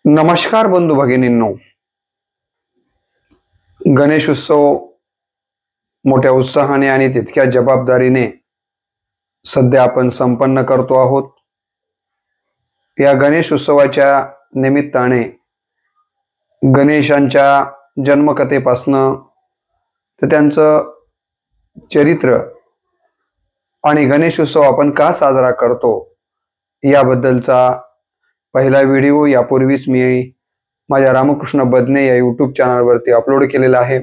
नमस्कार बंधू भगिनींनो, गणेश उत्सव मोठ्या उत्साहाने आणि तितक्या जबाबदारीने सध्या आपण संपन्न करतो आहोत. या गणेश उत्सवाच्या निमित्ताने गणेशांच्या जन्मकथेपासनं तर त्यांचं चरित्र आणि गणेश उत्सव आपण का साजरा करतो याबद्दलचा पहिला व्हिडिओ यापूर्वीच मी माझ्या रामकृष्ण बदने या यूट्यूब चॅनलवरती अपलोड केलेला आहे.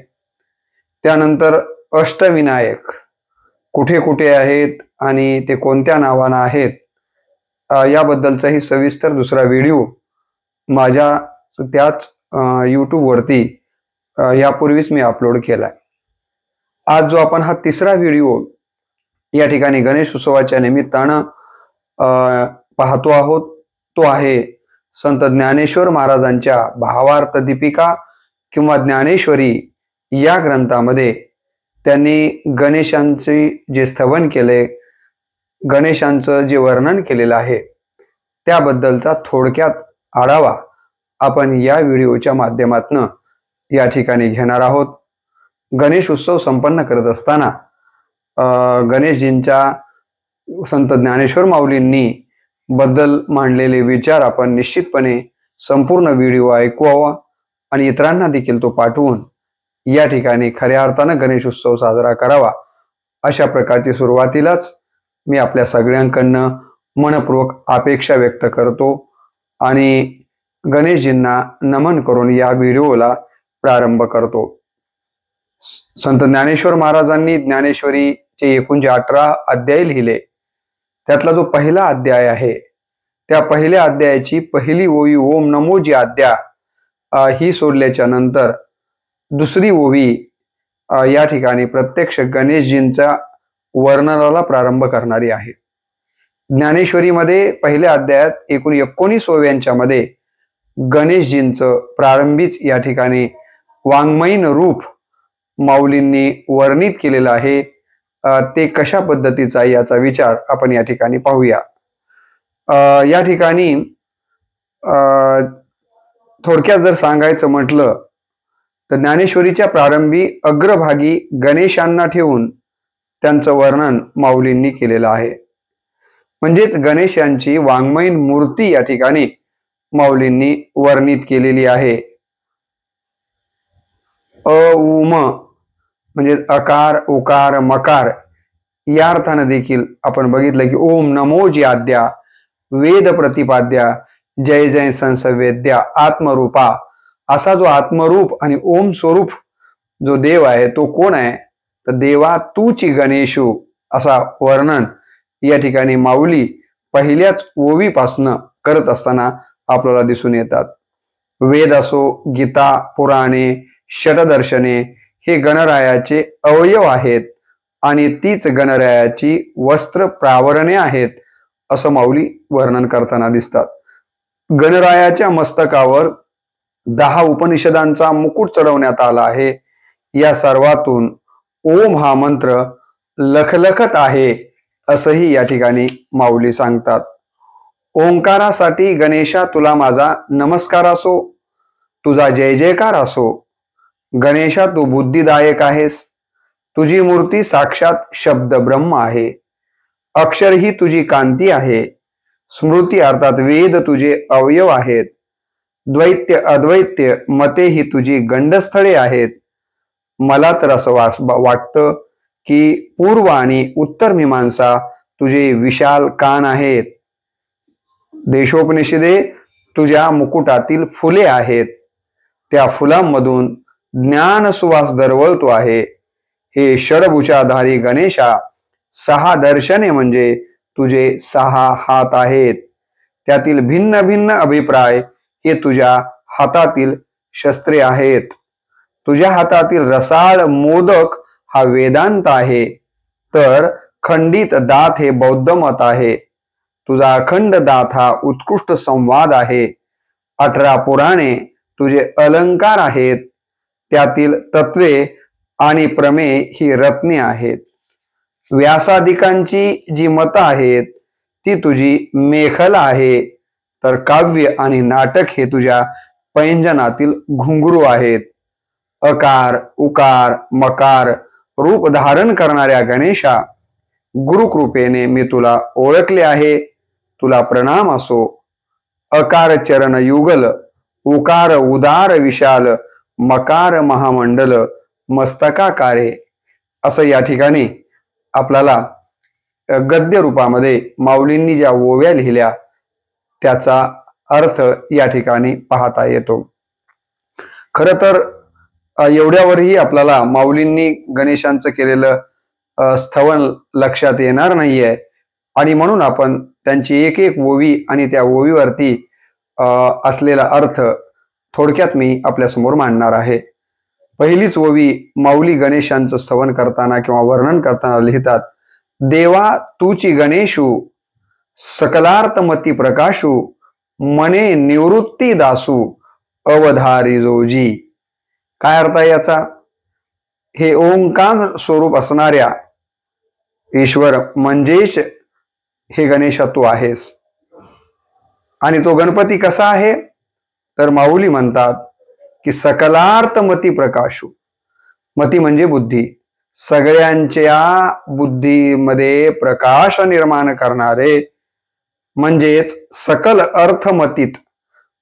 त्यानंतर अष्टविनायक कुठे कुठे आहेत आणि ते कोणत्या नावानं आहेत याबद्दलचाही सविस्तर दुसरा व्हिडिओ माझ्या त्याच यूट्यूबवरती यापूर्वीच मी अपलोड केला आहे. आज जो आपण हा तिसरा व्हिडिओ या ठिकाणी गणेश उत्सवाच्या निमित्तानं पाहतो आहोत तो आहे संत ज्ञानेश्वर महाराजांच्या भावार्थ दीपिका किंवा ज्ञानेश्वरी या ग्रंथामध्ये त्यांनी गणेशांचे जे स्तवन केले, गणेशांचं जे वर्णन केलेलं आहे त्याबद्दलचा थोडक्यात आढावा आपण या व्हिडिओच्या माध्यमातून या ठिकाणी घेणार आहोत. गणेश उत्सव संपन्न करत असताना गणेशजींच्या संत ज्ञानेश्वर माऊलींनी बद्दल मांडलेले विचार आपण निश्चितपणे संपूर्ण व्हिडिओ ऐकवावा आणि इतरांना देखील तो पाठवून या ठिकाणी खऱ्या अर्थानं गणेश उत्सव साजरा करावा अशा प्रकारची सुरुवातीलाच मी आपल्या सगळ्यांकडनं मनपूर्वक अपेक्षा व्यक्त करतो आणि गणेशजींना नमन करून या व्हिडिओला प्रारंभ करतो. संत ज्ञानेश्वर महाराजांनी ज्ञानेश्वरीचे एकूण जे 18 अध्याय लिहिले त्यातला जो पहिला अध्याय आहे त्या पहिल्या अध्यायाची पहिली ओवी ओम नमो जी आद्या ही सोडल्याच्या नंतर दुसरी ओवी या ठिकाणी प्रत्यक्ष गणेशजींच्या वर्णनाला प्रारंभ करणारी आहे. ज्ञानेश्वरीमध्ये पहिल्या अध्यायात एकूण 19 ओव्यांच्या मध्ये गणेशजींचं प्रारंभीच या ठिकाणी वाङ्मयीन रूप माऊलींनी वर्णित केलेलं आहे. ते कशा पद्धतीचा आहे याचा विचार आपण या ठिकाणी पाहूया. या ठिकाणी थोडक्यात जर सांगायचं म्हटलं तर ज्ञानेश्वरीच्या प्रारंभी अग्रभागी गणेशांना ठेवून त्यांचं वर्णन माऊलींनी केलेलं आहे. म्हणजेच गणेशांची वाङ्मयीन मूर्ती या ठिकाणी माऊलींनी वर्णित केलेली आहे. उम म्हणजे अकार उकार मकार या अर्थानं देखील आपण बघितलं की ओम नमो जी आद्या वेद प्रतिपाद्या जय जय संसवेद्या आत्मरूपा असा जो आत्मरूप आणि ओम स्वरूप जो देव आहे तो कोण आहे तर देवा तूची गणेशू असा वर्णन या ठिकाणी माऊली पहिल्याच ओवीपासनं करत असताना आपल्याला दिसून येतात. वेद असो, गीता, पुराणे, षटदर्शने हे गणरायाचे अवयव आहेत आणि तीच गणरायाची वस्त्र प्रावरणे आहेत असं माऊली वर्णन करताना दिसतात. गणरायाच्या मस्तकावर 10 उपनिषदांचा मुकुट चढवण्यात आला आहे. या सर्वातून ओम हा मंत्र लखलखत आहे असंही या ठिकाणी माऊली सांगतात. ओंकारासाठी गणेशा तुला माझा नमस्कार असो, तुझा जय जयकार असो. गणेशा तू बुद्धिदायक आहेस, तुझी मूर्ती साक्षात शब्द ब्रह्म आहे. अक्षर ही तुझी कांती आहे. स्मृती अर्थात वेद तुझे अवयव आहेत. द्वैत्य अद्वैत्य मते ही तुझी गंडस्थळे आहेत. मला तर असं वाटतं की पूर्व आणि उत्तर मीमांसा तुझे विशाल कान आहेत. देशोपनिषदे तुझ्या मुकुटातील फुले आहेत. त्या फुलांमधून ज्ञान सुवास दरवळतो आहे. हे षडभुजाधारी गणेशा 6 दर्शने म्हणजे तुझे 6 हात आहेत. त्यातील भिन्न भिन्न अभिप्राय हे तुझ्या हातातील शस्त्रे आहेत. तुझ्या हातातील रसाळ मोदक हा वेदांत आहे, तर खंडित दात हे बौद्ध मत आहे. तुझा अखंड दात हा उत्कृष्ट संवाद आहे. 18 पुराणे तुझे अलंकार आहेत. त्यातील तत्वे आणि प्रमेय ही रत्ने आहेत. व्यासादिकांची जी मतं आहेत ती तुझी मेखला आहे. तर काव्य आणि नाटक हे तुझ्या पैंजनातील घुंगरू आहेत. अकार उकार मकार रूप धारण करणाऱ्या गणेशा, गुरुकृपेने मी तुला ओळखले आहे, तुला प्रणाम असो. अकार चरण युगल, उकार उदार विशाल, मकार महामंडल मस्तकाकारे. असं या ठिकाणी आपल्याला गद्य रूपामध्ये माऊलींनी ज्या ओव्या लिहिल्या त्याचा अर्थ या ठिकाणी पाहता येतो. खर तर एवढ्यावरही आपल्याला माऊलींनी गणेशांचं केलेलं स्तवन लक्षात येणार नाहीये आणि म्हणून आपण त्यांची एक एक ओवी आणि त्या ओवीवरती असलेला अर्थ थोडक्यात मी आपल्यासमोर मांडणार आहे. पहिलीच ओवी माऊली गणेशांचं स्तवन करताना किंवा वर्णन करताना लिहितात. देवा तूची गणेशू, सकलार्थमती प्रकाशू, मने निवृत्ती दासू, अवधारी जोजी. काय अर्थ आहे याचा? हे ओंकार स्वरूप असणाऱ्या ईश्वर म्हणजेच हे गणेशा तू आहेस. आणि तो गणपती कसा आहे? तर माऊली म्हणतात की सकलार्थमती प्रकाशू. मती म्हणजे बुद्धी, सगळ्यांच्या बुद्धीमध्ये प्रकाश निर्माण करणारे, म्हणजेच सकल अर्थमतीत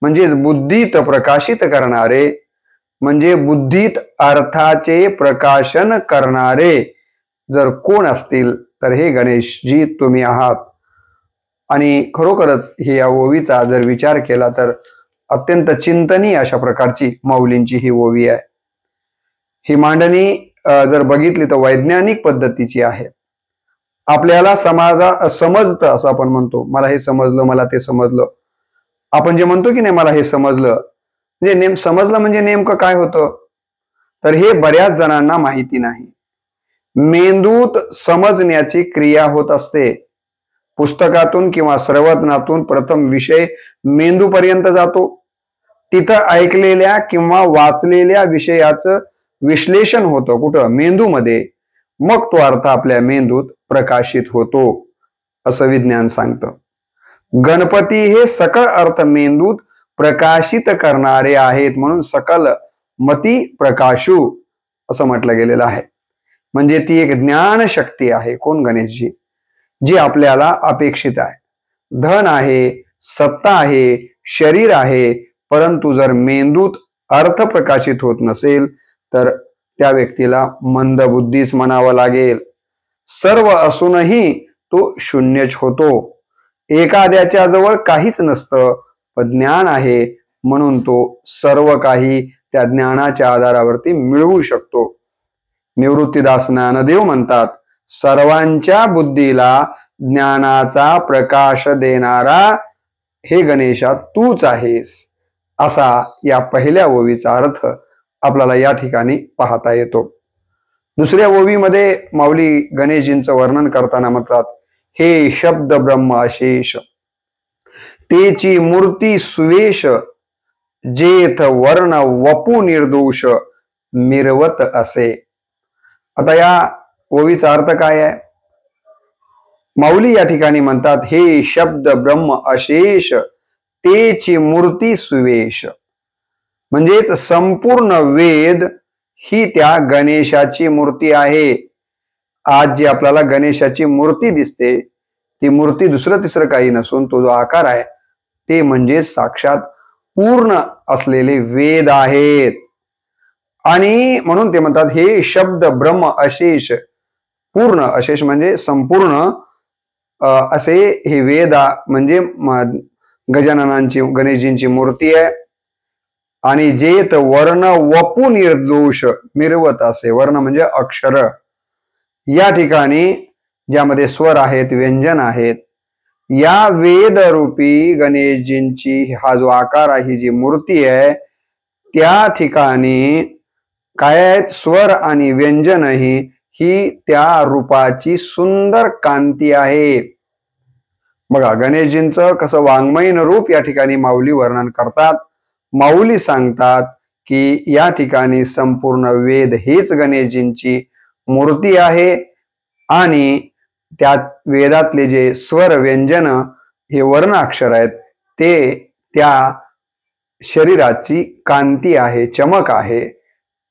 म्हणजेच बुद्धीत प्रकाशित करणारे, म्हणजे बुद्धीत अर्थाचे प्रकाशन करणारे जर कोण असतील तर हे गणेशजी तुम्ही आहात. आणि खरोखरच हे या ओवीचा जर विचार केला तर अत्यंत चिंतनीय अशा प्रकारची माऊलींची ही ओवी आहे. ही मांडणी जर बघितली तर वैज्ञानिक पद्धतीची आहे. आपल्याला समजतं असं आपण म्हणतो, मला हे समजलं, मला ते समजलं. आपण जे म्हणतो की नाही मला हे समजलं, म्हणजे समजलं म्हणजे नेमकं काय होतं? तर हे बऱ्याच जणांना माहिती नाही. मेंदूत समजण्याची क्रिया होत असते. पुस्तकातून किंवा श्रवणातून प्रथम विषय मेंदूपर्यंत जातो. तिथं ऐकलेल्या किंवा वाचलेल्या विषयाचं विश्लेषण होतं कुठं? मेंदूमध्ये. मग तो अर्थ आपल्या मेंदूत प्रकाशित होतो असं विज्ञान सांगतं. गणपती हे सकल अर्थ मेंदूत प्रकाशित करणारे आहेत, म्हणून सकल मती प्रकाशू असं म्हटलं गेलेलं आहे. म्हणजे ती एक ज्ञान शक्ती आहे. कोण? गणेशजी. जी आपल्याला अपेक्षित आहे. धन आहे, सत्ता आहे, शरीर आहे, परंतु जर मेंदूत अर्थ प्रकाशित होत नसेल तर त्या व्यक्तीला मंदबुद्धीच म्हणावं लागेल. सर्व असूनही तो शून्यच होतो. एखाद्याच्या जवळ काहीच नसतं पण ज्ञान आहे म्हणून तो सर्व काही त्या ज्ञानाच्या आधारावरती मिळवू शकतो. निवृत्तीदास ज्ञानदेव म्हणतात, सर्वांच्या बुद्धीला ज्ञानाचा प्रकाश देणारा हे गणेशा तूच आहेस. असा या पहिल्या ओवीचा अर्थ आपल्याला या ठिकाणी पाहता येतो. दुसऱ्या ओवीमध्ये माऊली गणेशजींचं वर्णन करताना म्हणतात, हे शब्द ब्रह्म अशेष, तेची मूर्ती सुवेश, जेथ वर्ण वपू निर्दोष, मिरवत असे. आता या ओवीचा अर्थ काय आहे? माऊली या ठिकाणी म्हणतात, हे शब्द ब्रह्म अशेष, तेची मूर्ती सुवेश. म्हणजेच संपूर्ण वेद ही त्या गणेशाची मूर्ती आहे. आज जी आपल्याला गणेशाची मूर्ती दिसते ती मूर्ती दुसरं तिसरं काही नसून तो जो आकार आहे ते म्हणजे साक्षात पूर्ण असलेले वेद आहेत. आणि म्हणून ते म्हणतात, हे शब्द ब्रह्म अशेष. पूर्ण, अशेष म्हणजे संपूर्ण असे हे वेद म्हणजे गजाननांची गणेशजींची मूर्ती आहे. आणि जेत वर्ण वपू निर्दोष, मिरवत असे. वर्ण म्हणजे अक्षर. या ठिकाणी ज्यामध्ये स्वर आहेत, व्यंजन आहेत, या वेद रूपी गणेशजींची हा जो आकार आहे, ही जी मूर्ती आहे, त्या ठिकाणी काय आहेत? स्वर आणि व्यंजनही ही त्या रूपाची सुंदर कांती आहे. बघा गणेशजींचं कसं वाङ्मयीन रूप या ठिकाणी माऊली वर्णन करतात. माऊली सांगतात की या ठिकाणी संपूर्ण वेद हेच गणेशजींची मूर्ती आहे आणि त्या वेदातले जे स्वर व्यंजन हे वर्णाक्षर आहेत ते त्या शरीराची कांती आहे, चमक आहे,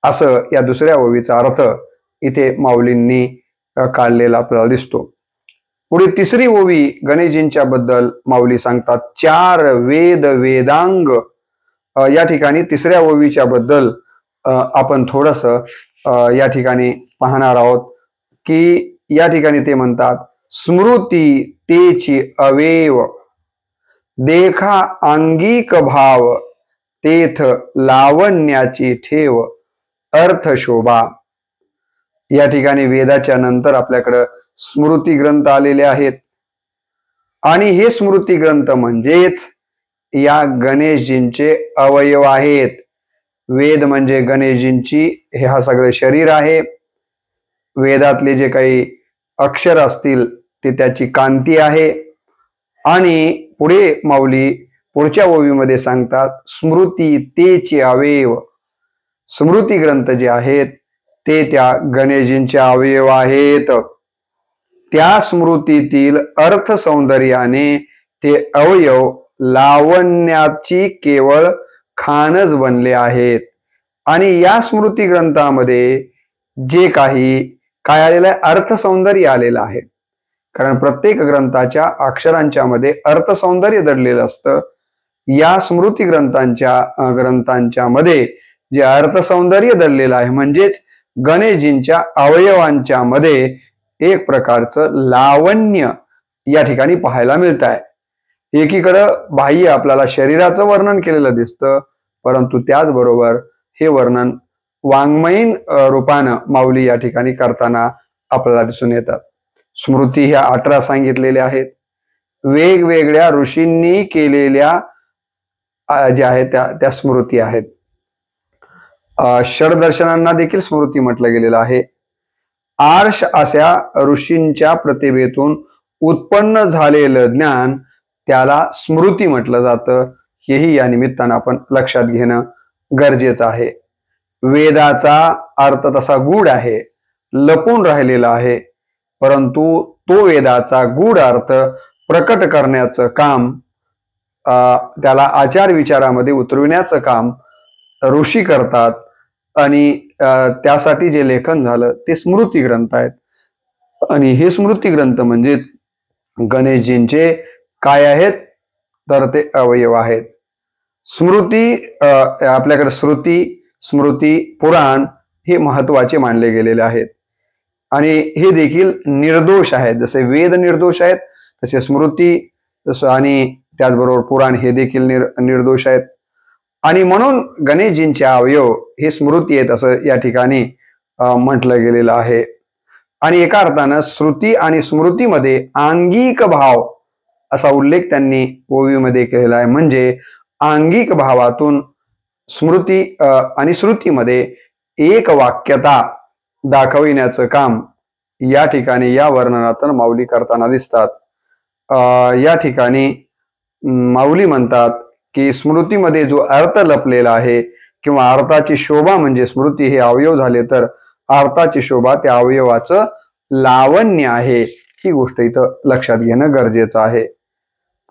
असं या दुसऱ्या ओवीचा अर्थ इथे माऊलींनी काढलेला आपल्याला दिसतो. पुढे तिसरी ओवी गणेशजींच्या बद्दल माऊली सांगतात, 4 वेद वेदांग. या ठिकाणी तिसऱ्या ओवीच्या बद्दल आपण थोडस या ठिकाणी पाहणार आहोत की या ठिकाणी ते म्हणतात, स्मृती तेची अवेव, देखा अंगिक भाव, तेथ लावण्याची ठेव, अर्थ शोभा. या ठिकाणी वेदाच्या नंतर आपल्याकडं स्मृती ग्रंथ आलेले आहेत आणि हे स्मृती ग्रंथ म्हणजेच या गणेशजींचे अवयव आहेत. वेद म्हणजे गणेशजींची हे हा सगळे शरीर आहे. वेदातले जे काही अक्षर असतील ते त्याची कांती आहे. आणि पुढे माऊली पुढच्या ओवीमध्ये सांगतात, स्मृती तेचे अवयव. स्मृती ग्रंथ जे आहेत ते त्या गणेशजींचे अवयव आहेत. त्या स्मृतीतील अर्थ सौंदर्याने ते अवयव लावण्याची केवळ खाणच बनले आहेत. आणि या स्मृती ग्रंथामध्ये जे काही काय आलेलं आहे, अर्थ सौंदर्य आलेलं आहे. कारण प्रत्येक ग्रंथाच्या अक्षरांच्या मध्ये अर्थ सौंदर्य दडलेलं असतं. या स्मृती ग्रंथांच्या मध्ये जे अर्थ सौंदर्य दडलेलं आहे म्हणजेच गणेशजींच्या अवयवांच्या मध्ये एक प्रकारचं लावण्य या ठिकाणी पाहायला मिळत आहे. एकीकडं बाह्य आपल्याला शरीराचं वर्णन केलेलं दिसतं, परंतु त्याचबरोबर हे वर्णन वाङ्मयीन रूपानं माऊली या ठिकाणी करताना आपल्याला दिसून येतात. स्मृती ह्या 18 सांगितलेल्या आहेत. वेगवेगळ्या ऋषींनी केलेल्या ज्या आहेत त्या स्मृती आहेत. षडदर्शनांना देखील स्मृती म्हटलं गेलेलं आहे. आर्ष अशा ऋषींच्या प्रतिभेतून उत्पन्न झालेलं ज्ञान त्याला स्मृती म्हटलं जातं. हेही या निमित्तानं आपण लक्षात घेणं गरजेचं आहे. वेदाचा अर्थ तसा गूढ आहे, लपून राहिलेला आहे, परंतु तो वेदाचा गूढ अर्थ प्रकट करण्याचं काम, त्याला आचार विचारामध्ये उतरविण्याचं काम ऋषी करतात. आणि त्यासाठी जे लेखन झालं ते स्मृती ग्रंथ आहेत. आणि हे स्मृती ग्रंथ म्हणजे गणेशजींचे काय आहेत, तर ते अवयव आहेत. स्मृती आपल्याकडे श्रुती, स्मृती, पुराण हे महत्वाचे मानले गेलेले आहेत. आणि हे देखील निर्दोष आहेत. जसे वेद निर्दोष आहेत तसे स्मृती आणि त्याचबरोबर पुराण हे देखील निर्दोष आहेत. आणि म्हणून गणेशजींचे अवयव हे स्मृती आहेत असं या ठिकाणी म्हटलं गेलेलं आहे. आणि एका अर्थानं श्रुती आणि स्मृतीमध्ये आंगिक भाव असा उल्लेख त्यांनी ओवीमध्ये केलेला आहे. म्हणजे आंगिक भावातून स्मृती आणि श्रुतीमध्ये एक वाक्यता दाखविण्याचं काम या ठिकाणी या वर्णनातून माऊली करताना दिसतात. या ठिकाणी माऊली म्हणतात की स्मृतीमध्ये जो अर्थ लपलेला आहे किंवा अर्थाची शोभा म्हणजे स्मृती हे अवयव झाले तर अर्थाची शोभा त्या अवयवाचं लावण्य आहे. ही गोष्ट इथं लक्षात घेणं गरजेचं आहे.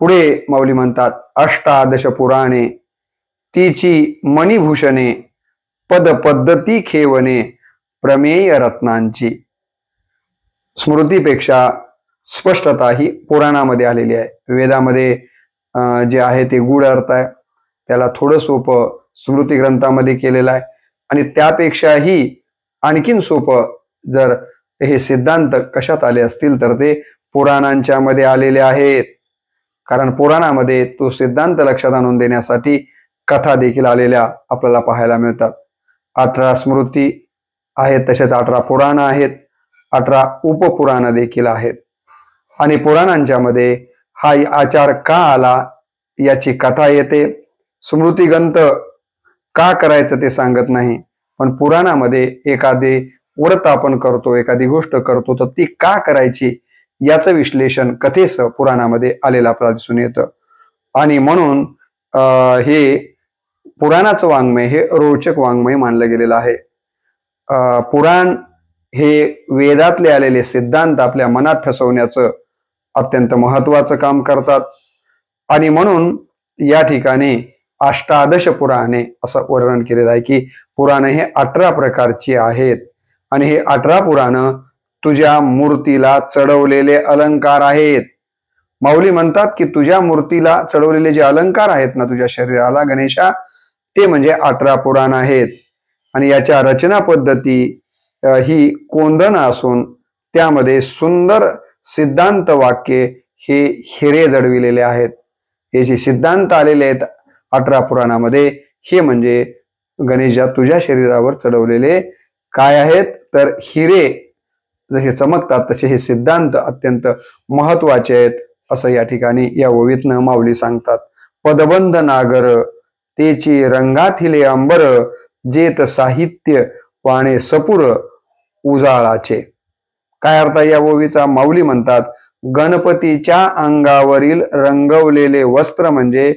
पुढे माऊली म्हणतात, अष्टादश पुराणे तिची मणिभूषणे, पद पद्धती खेवणे, प्रमेय रत्नांची. स्मृतीपेक्षा स्पष्टता ही पुराणामध्ये आलेली आहे. वेदामध्ये जे आहे ते गूढ अर्थ आहे, त्याला थोडं सोपं स्मृती ग्रंथामध्ये केलेलं आहे. आणि त्यापेक्षाही आणखीन सोपं जर हे सिद्धांत कशात आले असतील तर ते पुराणांच्या मध्ये आलेले आहेत. कारण पुराणामध्ये तो सिद्धांत लक्षात आणून देण्यासाठी कथा देखील आलेल्या आपल्याला पाहायला मिळतात. 18 स्मृती आहेत, तसेच 18 पुराण आहेत, 18 उपपुराण देखील आहेत. आणि पुराणांच्या मध्ये हा आचार का आला याची कथा येते. स्मृती ग्रंथ का करायचं ते सांगत नाही, पण पुराणामध्ये एखादे व्रत आपण करतो, एखादी गोष्ट करतो तर ती का करायची याचं विश्लेषण कथेसह पुराणामध्ये आलेलं आपल्याला दिसून येतं. आणि म्हणून हे पुराणाचं वाङ्मय हे रोचक वाङ्मय मानलं गेलेलं आहे. पुराण हे वेदातले आलेले सिद्धांत आपल्या मनात ठसवण्याचं अत्यंत महत्वाचं काम करतात. आणि म्हणून या ठिकाणी अष्टादश पुराणे असं वर्णन केलेलं आहे की पुराणे हे 18 प्रकारची आहेत आणि हे 18 पुराणं तुझ्या मूर्तीला चढवलेले अलंकार आहेत. माऊली म्हणतात की तुझ्या मूर्तीला चढवलेले जे अलंकार आहेत ना तुझ्या शरीराला गणेशा, ते म्हणजे 18 पुराण आहेत. आणि याच्या रचना पद्धती ही कोंदण असून त्यामध्ये सुंदर सिद्धांत वाक्य हे हिरे जडविलेले आहेत. हे जे सिद्धांत आलेले आहेत 18 पुराणामध्ये, हे म्हणजे गणेशा तुझ्या शरीरावर चढवलेले काय आहेत तर हिरे जसे चमकतात तसे हे सिद्धांत अत्यंत महत्वाचे आहेत असं या ठिकाणी या ओवीतनं माऊली सांगतात. पदबंध नागर तेची रंगाथिले अंबर, जेत साहित्य वाणे सपुर उजाळाचे. काय अर्थ या ओवीचा? माऊली म्हणतात गणपतीच्या अंगावरील रंगवलेले वस्त्र म्हणजे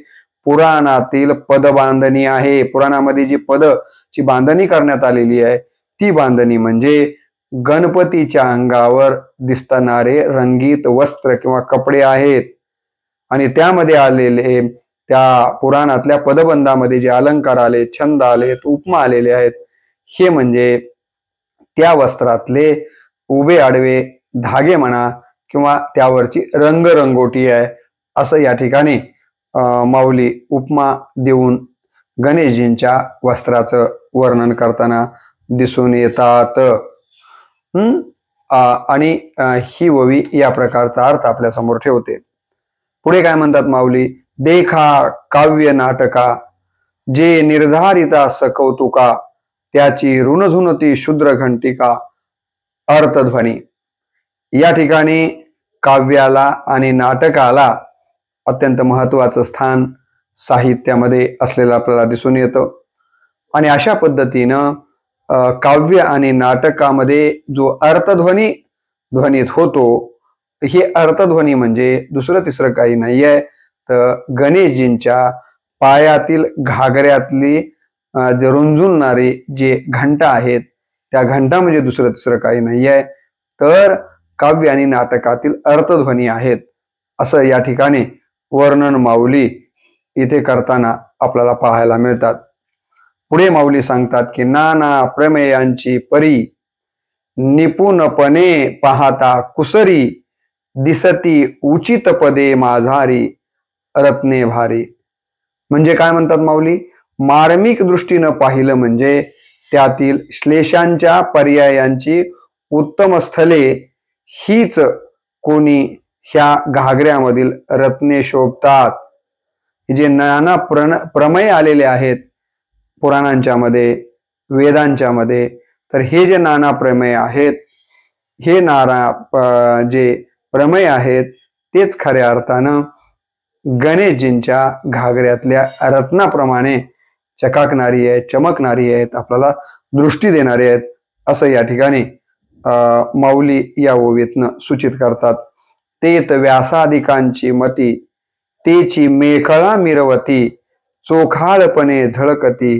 पुराणातील पदबांधणी आहे. पुराणामध्ये जी पदची बांधणी करण्यात आलेली आहे ती बांधणी म्हणजे गणपतीच्या अंगावर दिसणारे रंगीत वस्त्र किंवा कपडे आहेत. आणि त्यामध्ये आलेले त्या पुराणातल्या पदबंधामध्ये जे अलंकार आले, छंद आले, उपमा आलेले आहेत, हे म्हणजे त्या वस्त्रातले उभे आडवे धागे म्हणा किंवा त्यावरची रंगरंगोटी आहे असं या ठिकाणी माऊली उपमा देऊन गणेशजींच्या वस्त्राचं वर्णन करताना दिसून येतात. आणि ही ओवी या प्रकारचा अर्थ आपल्या समोर ठेवते. पुढे काय म्हणतात माऊली? देखा काव्य नाटका जे निर्धारिता सकौतुका, त्याची ऋणझुनती शूद्र घंटिका अर्थध्वनी. या ठिकाणी काव्याला आणि नाटकाला अत्यंत महत्वाचं स्थान साहित्यामध्ये असलेलं आपल्याला दिसून येतं. आणि अशा पद्धतीनं काव्य आणि नाटकामध्ये जो अर्थध्वनी ध्वनित होतो, हे अर्थध्वनी म्हणजे दुसरं तिसरं काही नाहीये तर गणेशजींच्या पायातील घागऱ्यातली रुंजुनणारी जे घंटा आहेत त्या घंटा म्हणजे दुसरं तिसरं काही नाहीये तर काव्य आणि नाटकातील अर्थध्वनी आहेत असं या ठिकाणी वर्णन माऊली इथे करताना आपल्याला पाहायला मिळतात. पुढे माऊली सांगतात की नाना प्रमेयांची परी, निपुणपणे पाहता कुसरी, दिसती उचित पदे माझारी, रत्ने भारी. म्हणजे काय म्हणतात माऊली? मार्मिक दृष्टीनं पाहिलं म्हणजे त्यातील श्लेषांच्या पर्यायांची उत्तम स्थले हीच कोणी ह्या घागऱ्यामधील रत्ने शोभतात. जे नाना प्रमेय आलेले आहेत पुराणांच्या मध्ये, वेदांच्या मध्ये, तर हे जे नाना प्रमेय आहेत, हे जे प्रमेय आहेत तेच खऱ्या अर्थानं गणेशजींच्या घागऱ्यातल्या रत्नाप्रमाणे चकाकणारी आहेत, चमकणारी आहेत, आपल्याला दृष्टी देणारी आहेत असं या ठिकाणी माऊली या ओवीतनं सूचित करतात. तेत व्यासादिकांची मती, तेची मेखळा मिरवती, चोखाळपणे झळकती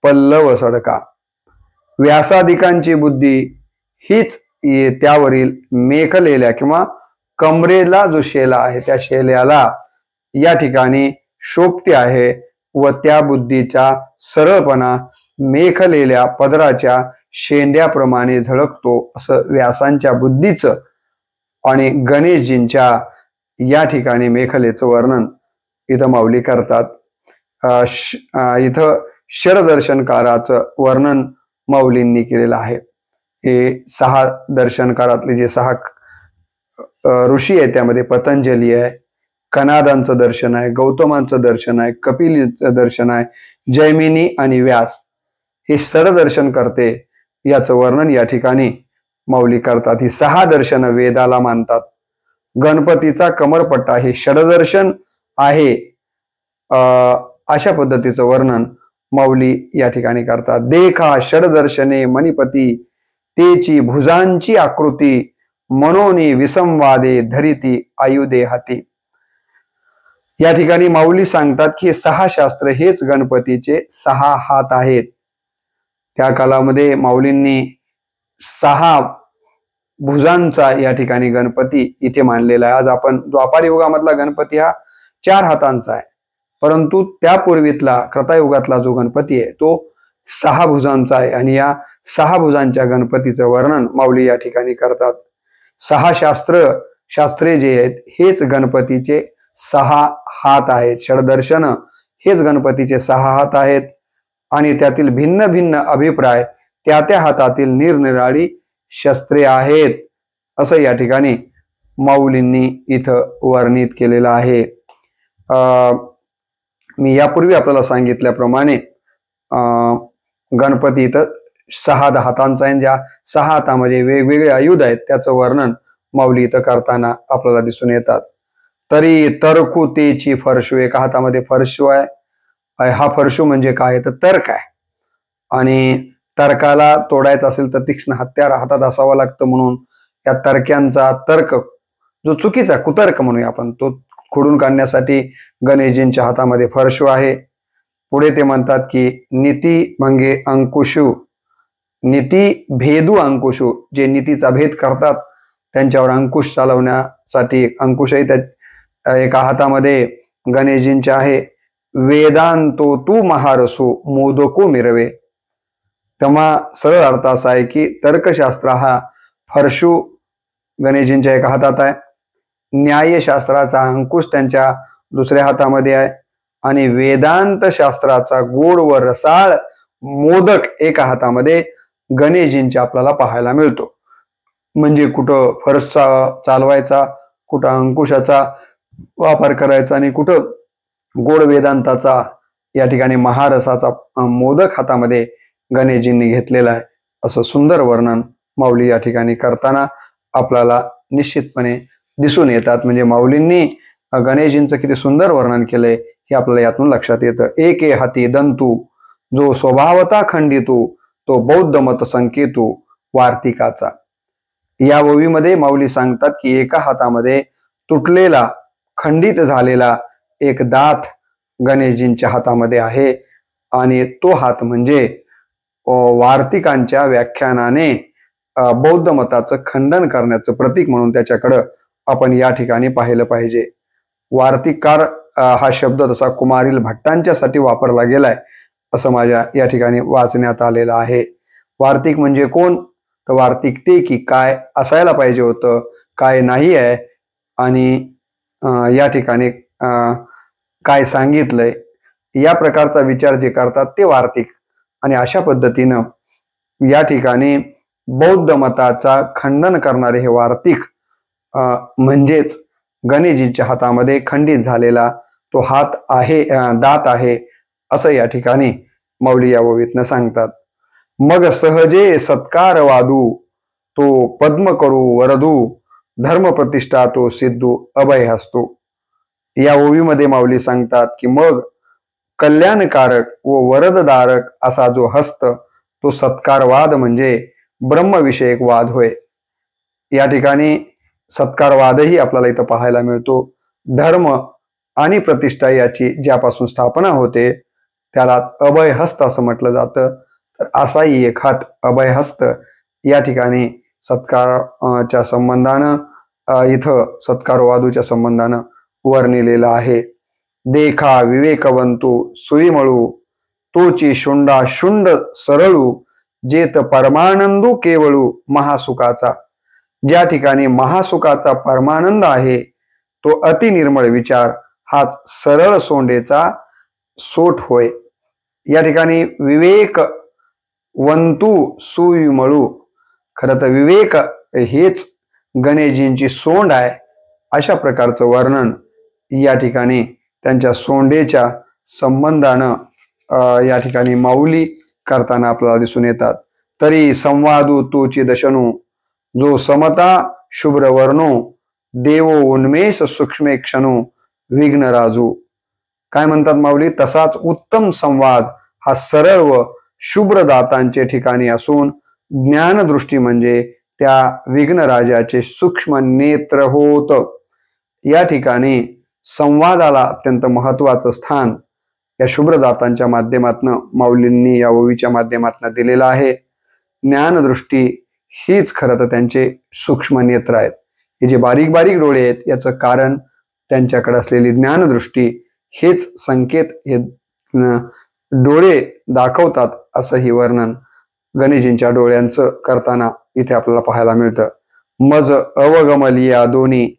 पल्लव सडका. व्यासादिकांची बुद्धी हीच त्यावरील मेखलेल्या किंवा कमरेला जो शेला आहे त्या शेल्याला या ठिकाणी शोभते आहे व त्या बुद्धीचा सरळपणा मेखलेल्या पदराच्या शेंड्याप्रमाणे झळकतो असं व्यासांच्या बुद्धीचं आणि गणेशजींच्या या ठिकाणी मेखलेचं वर्णन इथं माऊली करतात. इथं शरदर्शनकाराचं वर्णन माऊलींनी केलेलं आहे. हे 6 दर्शनकारातले जे 6 ऋषी आहेत त्यामध्ये पतंजली आहे, कनादांचं दर्शन आहे, गौतमांचं दर्शन आहे, कपिलचं दर्शन आहे, जैमिनी आणि व्यास हे शरदर्शन करते याचं वर्णन या ठिकाणी माऊली करतात. ही 6 दर्शन वेदाला मानतात. गणपतीचा कमरपट्टा हे षडदर्शन आहे अशा पद्धतीचं वर्णन माऊली या ठिकाणी करतात. देखा षडदर्शने मणिपती, तेची भुजांची आकृती, मनोनी विसंवादे धरिती आयुधे हाती. या ठिकाणी माऊली सांगतात की 6 शास्त्र हेच गणपतीचे 6 हात आहेत. त्या कालामध्ये माऊलींनी 6 भुजांचा या ठिकाणी गणपती इथे मांडलेला आहे. आज आपण द्वापार युगामधला गणपती हा 4 हातांचा आहे परंतु त्यापूर्वीतला क्रतायुगातला जो गणपती आहे तो 6 भुजांचा आहे आणि या 6 भुजांच्या गणपतीचं वर्णन माऊली या ठिकाणी करतात. 6 शास्त्रे जे आहेत हेच गणपतीचे 6 हात आहेत. षडदर्शन हेच गणपतीचे 6 हात आहेत आणि त्यातील भिन्न भिन्न अभिप्राय त्या हातातील निरनिराळी शस्त्रे आहेत असं या ठिकाणी माऊलींनी इथं वर्णित केलेलं आहे. मी यापूर्वी आपल्याला सांगितल्याप्रमाणे गणपती इथं 6 हातांचा आहे. ज्या 6 हातामध्ये वेगवेगळे आयुध आहेत त्याचं वर्णन माऊली इथं करताना आपल्याला दिसून येतात. तरी तरकू तेची फरशू, एका हातामध्ये फरशू आहे. हा फरशू म्हणजे काय तर तर्क आहे आणि तर्काला तोडायचं असेल तर तीक्ष्ण हत्यार हातात असावं लागतं. म्हणून या तर्क्यांचा तर्क जो चुकीचा कुतर्क म्हणूया आपण तो खोडून काढण्यासाठी गणेशजींच्या हातामध्ये फरशू आहे. पुढे ते म्हणतात की नीती भंगे अंकुशू, नीती भेदू अंकुशू, जे नीतीचा भेद करतात त्यांच्यावर अंकुश चालवण्यासाठी एक अंकुशही त्या एका हातामध्ये गणेशजींच्या आहे. वेदांतो तू महारसू मोदको मिरवे, तेव्हा सरळ अर्थ असा आहे की तर्कशास्त्र हा फरशू गणेशजींच्या एका हातात आहे, न्यायशास्त्राचा अंकुश त्यांच्या दुसऱ्या हातामध्ये आहे आणि वेदांत शास्त्राचा गोड व रसाळ मोदक एका हातामध्ये गणेशजींच्या आपल्याला पाहायला मिळतो. म्हणजे कुठं फरस चालवायचा, कुठं अंकुशाचा वापर करायचा आणि कुठं गोड वेदांताचा या ठिकाणी महारसाचा मोदक हातामध्ये गणेशजींनी घेतलेला आहे असं सुंदर वर्णन माऊली या ठिकाणी करताना आपल्याला निश्चितपणे दिसून येतात. म्हणजे माऊलींनी गणेशजींचं किती सुंदर वर्णन केलंय हे आपल्याला यातून लक्षात येतं. एके हाती दंतू जो स्वभावता खंडितू तो बौद्ध मत संकेतू वार्तिकाचा. या ओवीमध्ये माऊली सांगतात की एका हातामध्ये तुटलेला खंडित झालेला एक दात गणेशजींच्या हातामध्ये आहे आणि तो हात म्हणजे वार्तिकांच्या व्याख्यानाने बौद्ध मताचं खंडन करण्याचं प्रतीक म्हणून त्याच्याकडं आपण या ठिकाणी पाहिलं पाहिजे. वार्तिककार हा शब्द तसा कुमारील भट्टांच्यासाठी वापरला गेलाय असं माझ्या या ठिकाणी वाचण्यात आलेलं आहे. वार्तिक म्हणजे कोण तर वार्तिक ते की काय असायला पाहिजे होतं, काय नाही आहे आणि या ठिकाणी काय सांगितलंय या प्रकारचा विचार जे करतात ते वार्तिक. आणि अशा पद्धतीनं या ठिकाणी बौद्ध मताचा खंडन करणारे हे वार्तिक म्हणजेच गणेशजींच्या हातामध्ये खंडित झालेला तो हात आहे, दात आहे असं या ठिकाणी माऊली या ओवीतनं सांगतात. मग सहजे सत्कार वादू तो पद्म करू वरदू धर्म प्रतिष्ठा तो सिद्धू अभय हसतो. या ओवीमध्ये माऊली सांगतात की मग कल्याणकारक व वरदधारक असा जो हस्त तो सत्कारवाद म्हणजे ब्रह्मविषयक वाद होय. या ठिकाणी सत्कारवादही आपल्याला इथं पाहायला मिळतो. धर्म आणि प्रतिष्ठा याची ज्यापासून स्थापना होते त्याला अभय हस्त असं म्हटलं जातं. तर असाही एक हात अभय हस्त या ठिकाणी सत्कारच्या संबंधानं इथं सत्कारवादूच्या संबंधानं वर्णिलेला आहे. देखा विवेकवंतू सुईमळू तोची शुंडा शुंड सरळू जेत परमानंदू केवळू महासुखाचा. ज्या ठिकाणी महासुखाचा परमानंद आहे तो अतिनिर्मळ विचार हाच सरळ सोंडेचा सोट होय. या ठिकाणी विवेक वंतू सुईमळू, खरं तर विवेक हेच गणेशजींची सोंड आहे अशा प्रकारचं वर्णन या ठिकाणी त्यांच्या सोंडेच्या संबंधानं या ठिकाणी माऊली करताना आपल्याला दिसून येतात. तरी संवादू तोची दशनू जो समता शुभ्र वर्णो देवो उन्मेष सूक्ष्मे क्षणू विघ्न राजू. काय म्हणतात माऊली, तसाच उत्तम संवाद हा सरळ व शुभ्र दातांचे ठिकाणी असून ज्ञानदृष्टी म्हणजे त्या विघ्नराजाचे सूक्ष्म नेत्र होत. या ठिकाणी संवादाला अत्यंत महत्वाचं स्थान या शुभ्रदातांच्या माध्यमातून माऊलींनी या ओवीच्या माध्यमातून दिलेलं आहे. ज्ञानदृष्टी हीच खरं तर त्यांचे सूक्ष्म नेत्र आहेत. हे जे बारीक बारीक डोळे आहेत याचं कारण त्यांच्याकडे असलेली ज्ञानदृष्टी हेच संकेत हे डोळे दाखवतात असं ही वर्णन गणेशजींच्या डोळ्यांचं करताना इथे आपल्याला पाहायला मिळतं. मज अवगमलिया दोन्ही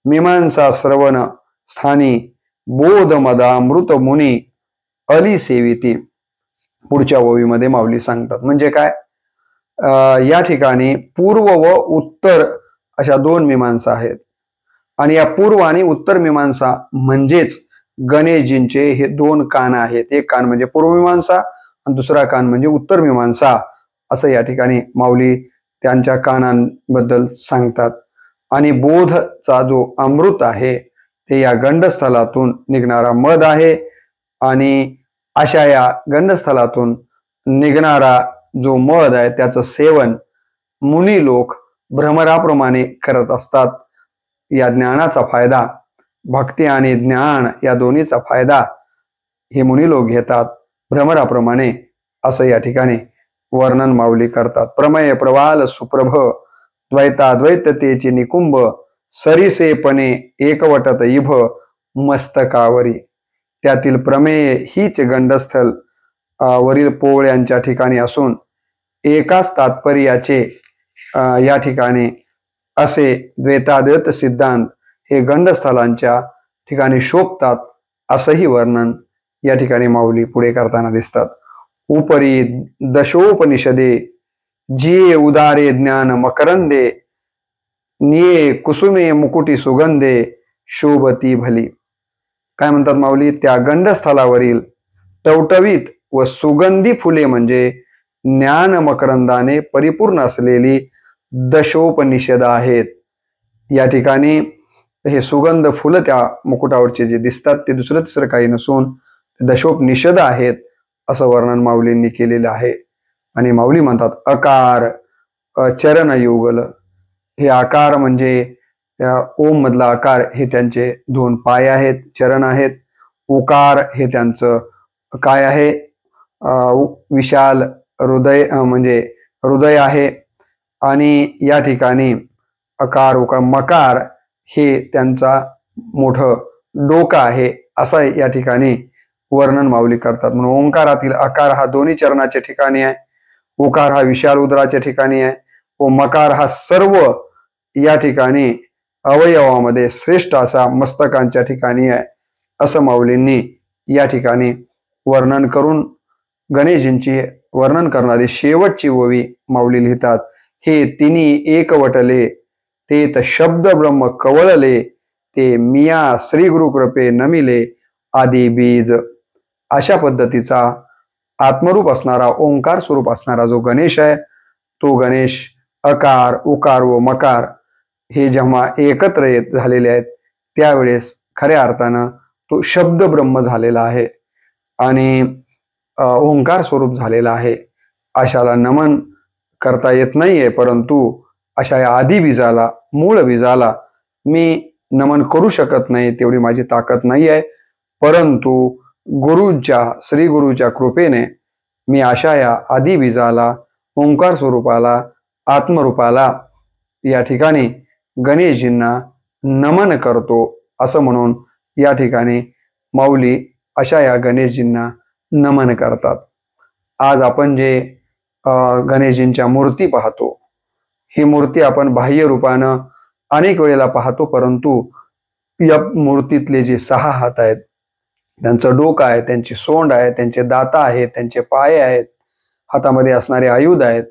मीमांसा श्रवण स्थानी बोध मदा मृत मुनी अली सेविती. पुढच्या ओवीमध्ये माऊली सांगतात. म्हणजे काय, या ठिकाणी पूर्व व उत्तर अशा दोन मीमांसा आहेत आणि या पूर्व आणि उत्तर मीमांसा म्हणजेच गणेशजींचे हे दोन कान आहेत. एक कान म्हणजे पूर्व मीमांसा आणि दुसरा कान म्हणजे उत्तर मीमांसा असं या ठिकाणी माऊली त्यांच्या कानांबद्दल सांगतात. आणि बोधचा जो अमृत आहे ते या गंडस्थलातून निघणारा मध आहे आणि अशा या गंडस्थलातून निघणारा जो मध आहे त्याचं सेवन मुनी लोक भ्रमराप्रमाणे करत असतात. या ज्ञानाचा फायदा, भक्ती आणि ज्ञान या दोन्हीचा फायदा हे मुनी लोक घेतात भ्रमराप्रमाणे असं या ठिकाणी वर्णन माऊली करतात. प्रमेय प्रवाल सुप्रभ द्वैताद्वैततेची निकुंभ सरिसेपणे एकवटत इभ मस्तकावरी. त्यातील प्रमेय हीच गंडस्थल वरील पोवळ्यांच्या ठिकाणी असून एकाच तात्पर्याचे या ठिकाणी असे द्वैताद्वैत सिद्धांत हे गंडस्थलांच्या ठिकाणी शोभतात असंही वर्णन या ठिकाणी माऊली पुढे करताना दिसतात. उपरी दशोपनिषदे जिये उदारे ज्ञान मकरंदे निये कुसुमे मुकुटी सुगंधे शोभती भली. काय म्हणतात माऊली, त्या गंडस्थलावरील टवटवीत व सुगंधी फुले म्हणजे ज्ञान मकरंदाने परिपूर्ण असलेली दशोपनिषद आहेत. या ठिकाणी हे सुगंध फुलं त्या मुकुटावरचे जे दिसतात ते दुसरं तिसरं काही नसून दशोपनिषद आहेत असं वर्णन माऊलींनी केलेलं आहे. आणि माऊली म्हणतात अकार चरण युगल. हे आकार म्हणजे ओम मधला आकार हे त्यांचे दोन पाय आहेत, चरण आहेत. उकार हे त्यांचं काय आहे, विशाल हृदय म्हणजे हृदय आहे. आणि या ठिकाणी अकार उकार मकार हे त्यांचा मोठं डोकं आहे असं या ठिकाणी वर्णन माऊली करतात. म्हणून ओंकारातील आकार हा दोन्ही चरणाच्या ठिकाणी आहे, उकार हा विशाल उदराच्या ठिकाणी आहे व मकार हा सर्व या ठिकाणी अवयवामध्ये श्रेष्ठ असा मस्तकांच्या ठिकाणी आहे असं माऊलींनी या ठिकाणी वर्णन करून गणेशजींची वर्णन करणारी शेवटची ओवी माऊली लिहितात. हे तिन्ही एकवटले ते त शब्द ब्रह्म कवळले ते मिया श्री गुरु कृपे नमिले आदी बीज. अशा पद्धतीचा आत्मरूप असणारा ओंकार स्वरूप असणारा जो गणेश आहे तो गणेश अकार उकार व मकार हे जेव्हा एकत्र येत झालेले आहेत त्यावेळेस खऱ्या अर्थानं तो शब्द ब्रह्म झालेला आहे आणि ओंकार स्वरूप झालेला आहे. अशाला नमन करता येत नाहीये, परंतु अशा या आदी बीजाला मूळ बीजाला मी नमन करू शकत नाही, तेवढी माझी ताकद नाही आहे. परंतु गुरुच्या श्री गुरुच्या कृपेने मी अशा या आदी बीजाला ओंकार स्वरूपाला आत्मरूपाला या ठिकाणी गणेशजींना नमन करतो असं म्हणून या ठिकाणी माऊली अशा या गणेशजींना नमन करतात. आज आपण जे गणेशजींच्या मूर्ती पाहतो ही मूर्ती आपण बाह्य रूपानं अनेक वेळेला पाहतो, परंतु या मूर्तीतले जे 6 हात आहेत, त्यांचं डोकं आहे, त्यांची सोंड आहे, त्यांचे दाता आहेत, त्यांचे पाय आहेत, हातामध्ये असणारे आयुध आहेत,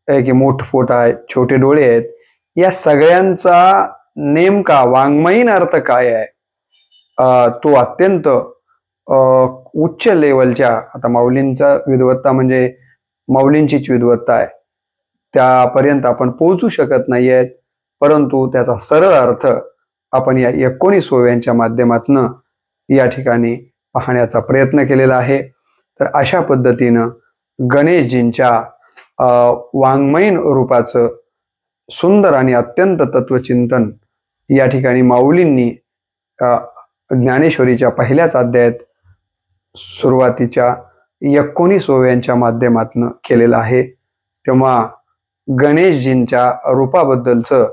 की मोठफोट आहे, छोटे डोळे आहेत, या सगळ्यांचा नेमका वाङ्मयीन अर्थ काय आहे तो अत्यंत उच्च लेवलच्या, आता माऊलींचा विद्वत्ता म्हणजे माऊलींचीच विद्वत्ता आहे, त्यापर्यंत आपण पोहोचू शकत नाही आहेत, परंतु त्याचा सरळ अर्थ आपण या 19 ओव्यांच्या माध्यमातून या ठिकाणी पाहण्याचा प्रयत्न केलेला आहे. तर अशा पद्धतीनं गणेशजींच्या वाङ्मयीन रूपाचं सुंदर आणि अत्यंत तत्वचिंतन या ठिकाणी माऊलींनी ज्ञानेश्वरीच्या पहिल्याच अध्यायात सुरुवातीच्या 19 ओव्यांच्या माध्यमातून केलेलं आहे. तेव्हा गणेशजींच्या रूपाबद्दलचं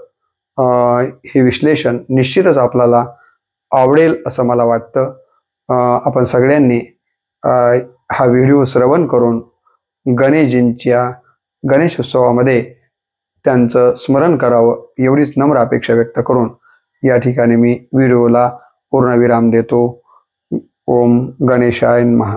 हे विश्लेषण निश्चितच आपल्याला आवडेल असं मला वाटतं. आपण सगळ्यांनी हा व्हिडिओ श्रवण करून गणेशजींच्या गणेशोत्सवामध्ये त्यांचं स्मरण करावं एवढीच नम्र अपेक्षा व्यक्त करून या ठिकाणी मी व्हिडिओला पूर्णविराम देतो. ओम गणेशाय नमः.